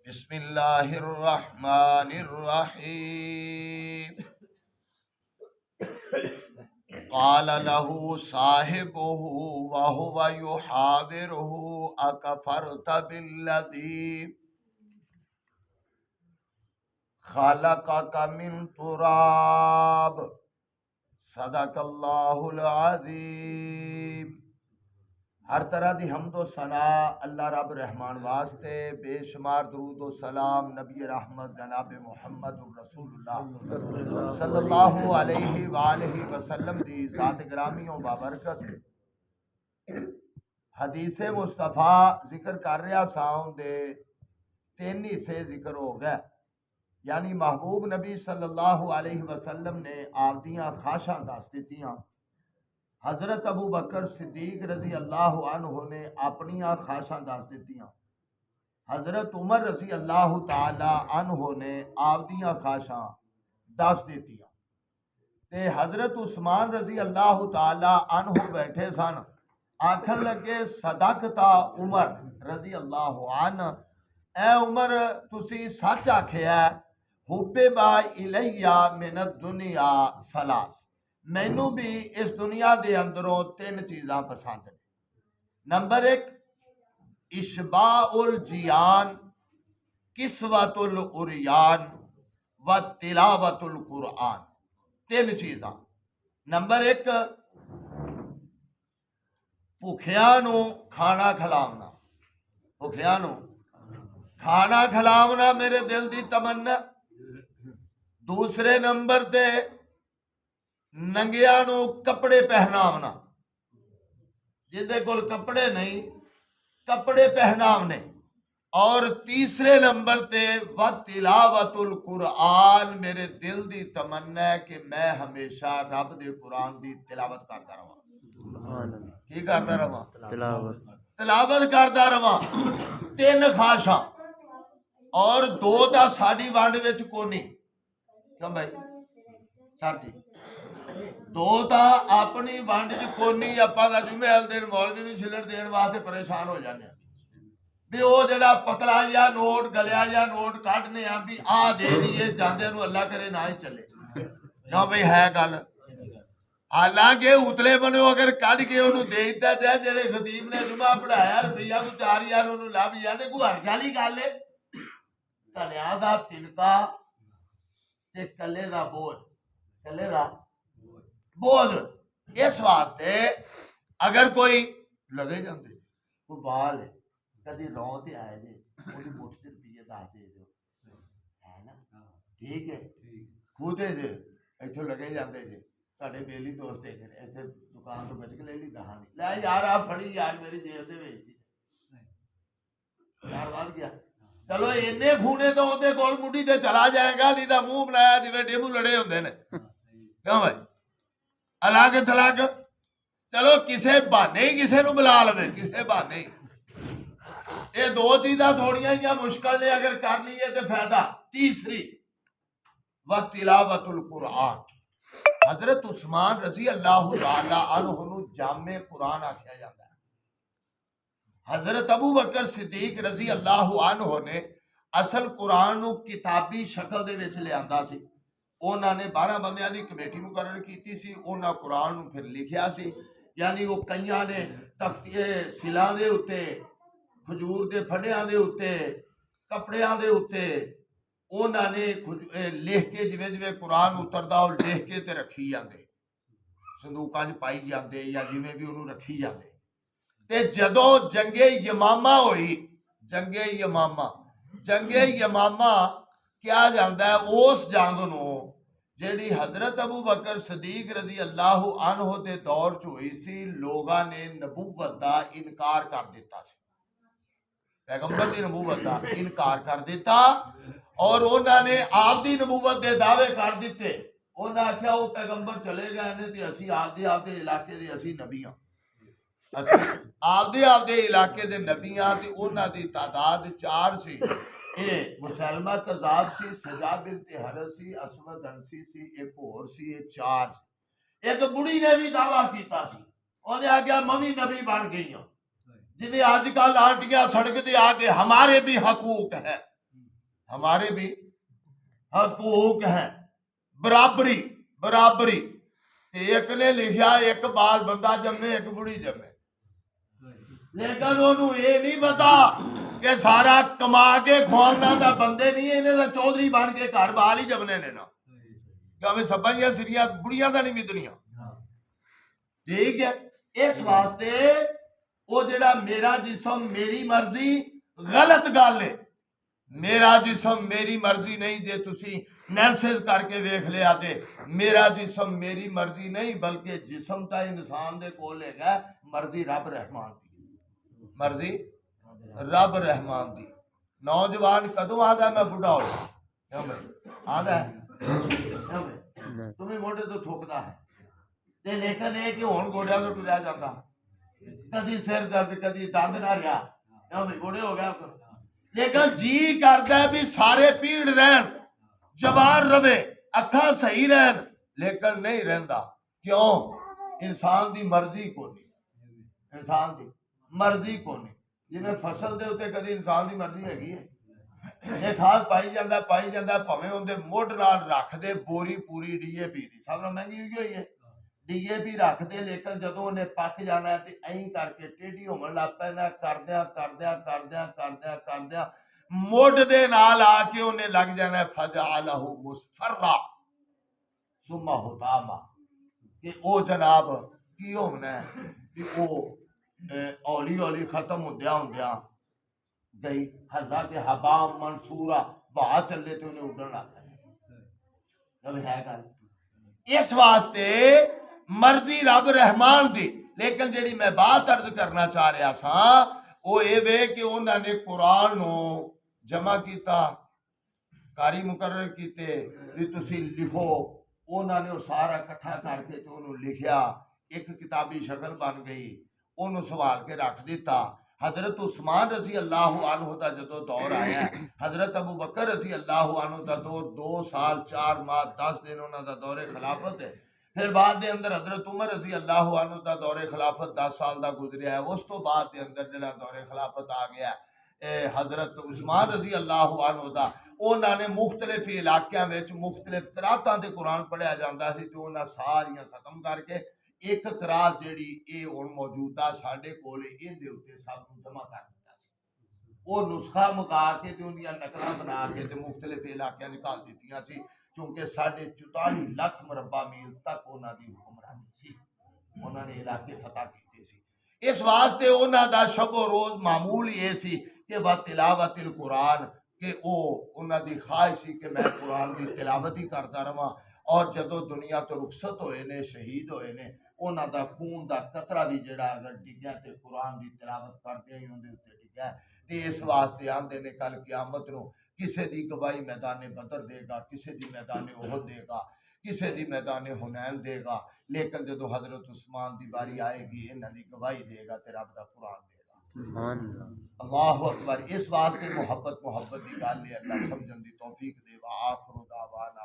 بسم اللہ الرحمن الرحیم قال له صاحبه وهو يحاوره اکفرت بالذی خلقك من تراب صدق اللہ العظیم۔ ہر طرح دی حمد و ثناء اللہ رب رحمان واسطے، بے شمار درود و سلام نبی رحمت جناب محمد رسول اللہ صلی اللہ علیہ وآلہ وسلم دی ذات گرامی و بابرکت۔ حدیث مصطفیٰ ذکر کر رہا ساؤں دے تین حصے ذکر ہو گئے، یعنی محبوب نبی صلی اللہ علیہ وسلم نے آپ دیاں خواہشاں دس دتیاں، حضرت ابو بکر صدیق رضی اللہ عنہ نے اپنی خواہشاں دس دتیاں، حضرت عمر رضی اللہ تعالی عنہ نے آپ دیاں خواہشاں دس دتیاں، تے حضرت عثمان رضی اللہ تعالی عنہ بیٹھے سن، آکھن لگے صدقتا عمر رضی اللہ عنہ، اے عمر تسی سچ آکھیا ہے، حببا الیہ من الدنیا ثلاث، مینوں بھی اس دنیا دے اندروں تین چیزاں پسند ہیں۔ نمبر ایک اشباع الجیان، کسوۃ العریان و تلاوت القرآن، تین چیزاں۔ نمبر ایک بھوکھیاں نو کھانا کھلاونا، بھوکھیاں نو کھانا کھلاونا میرے دل دی تمنا۔ دوسرے نمبر تے ننگیاں نو کپڑے پہناونا، جدے کول کپڑے نہیں کپڑے پہناونے۔ اور تیسرے نمبر تے وَتِلَاوَةُ القرآن، میرے دل دی تمنا ہے کہ میں ہمیشہ رب دے قرآن دی تلاوت کرتا رہاں۔ کی کرتا رہاں؟ تلاوت کرتا رہاں۔ تین خواہشاں، اور دو تا ساڈی ونڈ وچ کونی، کیوں بھائی ساتھی؟ دو تا اپنی ونڈ چ کونی، اپا دا جمعے والے دن مولوی نوں چھلڑ دین واسطے پریشان ہو جانے بھی وہ جڑا پتلا یا نوٹ گلیا یا نوٹ کڈنے آ بھی آ دے دیے جاندے نو اللہ کرے نہ ہی چلے، کیوں بھائی ہے گل؟ حالانکہ اتلے بنو اگر کڈ کے انہوں دے دیتا جائے، جڑے خطیب نے جمعہ پڑھایا روپیہ کو 4000 انہوں لب جائے، کوئی ہر گل ہی گل ہے؟ کلیا دا تنکا تے کلے دا بوجھ، کلے دا بوجھ، اس واسطے اگر کوئی لگے جاندے کوئی بال ہے کدی رو تے آئے جے وہی مٹھ تے روپیے دس دے دیو، ہے نا؟ ٹھیک ہے، کھوتے جے ایتھوں لگے جاندے جے، ساڈے بیلی دوست ایتھے دکان تو بچ کے لے لی دہاں نہیں لے یار آ پھڑی یار میری جیب دے وچ سی یار ود گیا، چلو اینے کھونے تو اودے کول مڈی تے چلا جائے گا، نہیں تاں منہ بنایا جویں ڈیمو لڑے ہوندے نے، کیوں بھائی؟ الگ تھلگ چلو کسے بہانے ہی کسے نو بلا لوے، کسے بہانے ہی۔ یہ دو چیزاں تھوڑیاں یا مشکل نے اگر کر لیے تو فائدہ۔ تیسری وَتِلَاوَةُ القرآن، حضرت عثمان رضی اللہ تعالی عنہ نو جامع قرآن آکھیا جاتا ہے۔ حضرت ابو بکر صدیق رضی اللہ عنہ نے اصل قرآن نو کتابی شکل دے وچ لیاندا سی، انہوں نے 12 بندیاں دی کمیٹی مقرر کیتی سی، انہاں قرآن نو پھر لکھیا سی، یعنی وہ کئیاں نے تختیے سلاں دے اتے، کھجور دے پھڑیاں دے اتے، کپڑیاں دے اتے انہوں نے لکھ کے جویں جویں قرآن اتردا وہ لکھ کے تے رکھی جاندے، صندوقاں چ پائی جاندے یا جویں بھی انہوں رکھی جاندے۔ تے جدوں جنگ یمامہ ہوئی، جنگ یمامہ کیا جاندا ہے اس جنگ نو جیڑی حضرت ابو بکر صدیق رضی اللہ عنہ دے دور چ ہوئی سی، لوگاں نے نبوت دا انکار کر دیتا سی، پیغمبر دی نبوت دا انکار کر دیتا، اور انہوں نے آپ دی نبوت دے دعوے کر دیتے۔ انہوں نے آخیا وہ پیغمبر چلے گئے نے تے اسی آپ دے علاقے دے اسی نبی ہاں، اسی آپ دے علاقے دے نبی ہاں، تے انہاں دی تعداد 4 سی، مسلمہ کذاب سی، سجا بنت حرس سی، اسود انسی سی، ایک اور سی، یہ 4 سی۔ ایک بڑی نے بھی دعویٰ کیتا سی، انہیں آگیا ممی نبی بن گئی ہوں، جنہیں آج کل آنٹیاں سڑک دے آگے ہمارے بھی حقوق ہے، ہمارے بھی حقوق ہیں، برابری برابری۔ ایک نے لکھیا ایک بال بندہ جمے ایک بڑی جمے، لیکن انہوں یہ نہیں پتا کہ سارا کما کے کھوانا دا بندے نہیں، انہیں دا چودھری بن کے گھر بال ہی جمنے نے نا، کہ ہمیں سبھیاں سریاں بڑیاں دا نہیں مدنیاں۔ ٹھیک ہے، اس واسطے وہ جڑا میرا جسم میری مرضی غلط گل ہے، میرا جسم میری مرضی نہیں جے تسی نیلسز کر کے ویکھ لیا جے، میرا جسم میری مرضی نہیں بلکہ جسم تا انسان دے کول ہے مرضی رب رحمان دی، مرضی رب رحمان دی۔ نوجوان کدوں آدھا میں بڑھا ہو کیوں بھائی آدھا ہے تمہیں موٹے تو تھوکتا ہے تے لیکن یہ کہ ہن گوڑیاں تو ٹریا جاتا، کدی سر درد کدی دند نہ رہا، کیوں بھائی گوڑے ہو گیا، لیکن جی کرتا ہے بھی سارے پیڑ رہن، جوان رہے، اکھاں صحیح رہن، لیکن نہیں رہندا، کیوں؟ انسان دی مرضی کو نہیں، انسان دی مرضی کو نہیں۔ جی میں فصل دے ہوتے کدی انسان دی مرضی ہے گی ہے، یہ کھاد پائی جاندہ پھویں ہوندے موڈ نال رکھ دے بوری پوری ڈی اے پی دی، سب نے مہنگی ہوئی ہے، ڈی اے پی رکھ دے، لیکن جدوں انہیں پک جانا ہے تے این کر کے ٹیڈی ہومن لگ پینا، کردیاں موڈ دے نال آ کے انہیں لگ جانا ہے فجعلہ مصفرا ثم حطاما، کہ او جناب کی ہونا ہے کہ او اولی اولی ختم ہوندیاں گئی حضرت حبا منصورہ بہا چلے تو انہیں اڑن لگ جب ہے گل۔ اس واسطے مرضی رب رحمان دی، لیکن جڑی میں بات عرض کرنا چاہ رہا سا وہ یہ وے کہ انہوں نے قرآن نو جمع کیتا، قاری مقرر کیتے بھی تسی لکھو، انہوں نے سارا کٹھا کر کے تو انہوں لکھیا، ایک کتابی شکل بن گئی، انہوں سوال کے رکھ دیتا۔ حضرت عثمان رضی اللہ عنہ دا جدو دور آیا ہے، حضرت ابو بکر رضی اللہ عنہ دا دور 2 سال 4 ماہ 10 دن انہوں دا دور خلافت ہے، پھر بعد دے اندر حضرت عمر رضی اللہ عنہ دا دور خلافت 10 سال دا گزریا ہے، اس تو بعد دے اندر جڑا دور خلافت آ گیا ہے حضرت عثمان رضی اللہ عنہ دا، انہوں نے مختلف علاقیاں وچ مختلف قراتاں دے قرآن پڑھیا جاندا سی، تو انہاں ساریاں ختم کر کے ایک قرات جیڑی اے ہن موجودہ ساڈے کول این دے اوتے سب نوں جمع کر دتا سی، وہ نسخہ مکا کے تے اونیاں نقلاں بنا کے تے مختلف علاقیاں نکال دتیاں سی، چونکہ 44 لاکھ مربع میل تک انہاں دی حکمرانی سی، انہاں نے علاقے فتح کیتے سی۔ اس واسطے انہاں دا شب و روز معمول یہ سی کہ وہ تلاوت القرآن، کہ او انہاں دی خواہش سی کہ میں قرآن دی تلاوت ہی کرتا رہواں، اور جدو دنیا تو رخصت ہوئے نے شہید ہوئے نے انہاں دا خون دا قطرہ بھی جڑا اگر ڈگیا تے قرآن دی تلاوت کردے ہی ہوندے تے ڈگیا تے اس واسطے آندے نے کل قیامت نو کسے دی گواہی میدان بدر دے گا، کسے دی میدان احد دے گا، کسے دی میدان حنین دے گا، لیکن جدو حضرت عثمان دی باری آئے گی انہاں دی گواہی دے گا تے رب دا قرآن دے گا۔ اللہ اکبر۔ اس واسطے محبت دی گل ہے، اللہ سمجھن دی توفیق دے۔ وآخر دعوانا